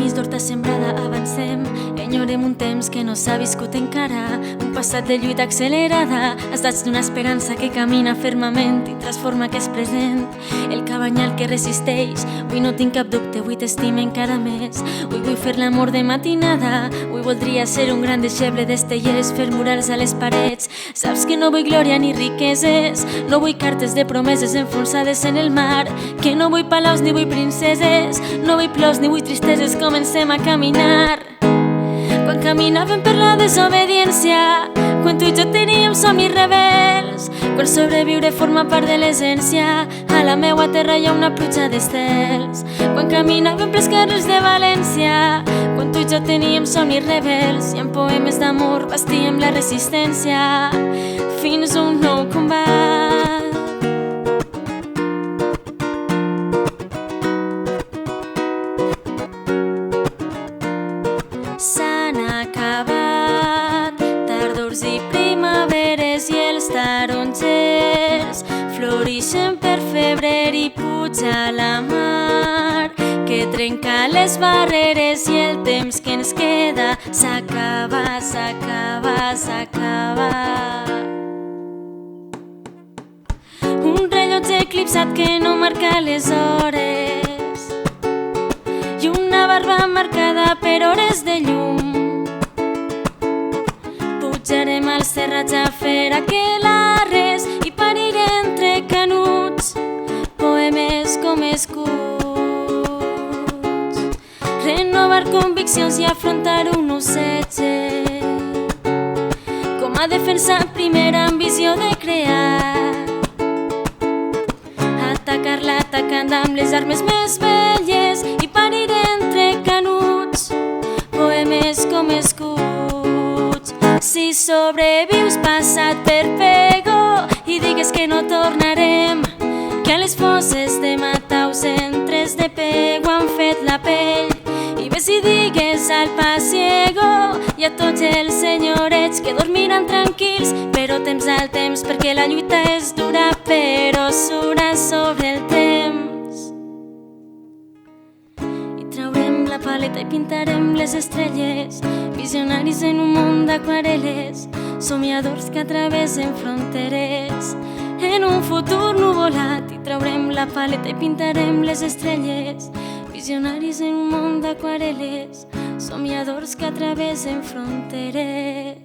camins d'horta sembrada avancem, enyorem un temps que no s'ha viscut encara, un passat de lluita accelerada, estats d'una esperança que camina fermament i transforma aquest present. El cabanyal que resisteix, avui no tinc cap dubte, avui t'estime encara més. Avui vull fer l'amor de matinada, avui voldria ser un gran deixeble d'estellers, fer murals a les parets. Saps que no vull glòria ni riqueses, no vull cartes de promeses enfonsades en el mar, que no vull palaus ni vull princeses, no vull plors ni vull tristeses, comencem a caminar. Quan caminàvem per la desobediència, quan tu i jo teníem somnis rebels, quan sobreviure forma part de l'essència, a la meua terra hi ha una pluja d'estels. Quan caminàvem pels carrers de València, quan tu i jo teníem somnis rebels, i amb poemes d'amor bastíem la resistència fins un nou combat. S'han acabat tardors i primaveres i els tarongers florixen per febrer i puja la mar que trenca les barreres i el temps que ens queda s'acaba, s'acaba, s'acaba. Un rellotge eclipsat que no marca les hores i una barba marcada per hores de llum. Pujarem als serrats a fer aquelarres i pariré entre canuts poemes com escuts. Renovar conviccions i afrontar un nou setge com a defensa primera ambició de crear. Atacar-la atacant amb les armes més velles i pariré entre canuts poemes com escuts. Si sobrevius passat per pego i digues que no tornarem, que a les fosses de Mataus entres de pego han fet la pell, i ves i digues al pasiego i a tots els senyorets que dormiran tranquils, però temps al temps, perquè la lluita és dura però sura sobre el temps. I traurem la paleta i pintarem les estrelles, visionaris en un món d'aquarel·les, somiadors que travessen fronteres en un futur nuvolat. I traurem la paleta i pintarem les estrelles, visionaris en un món d'aquarel·les, somiadors que travessen fronteres.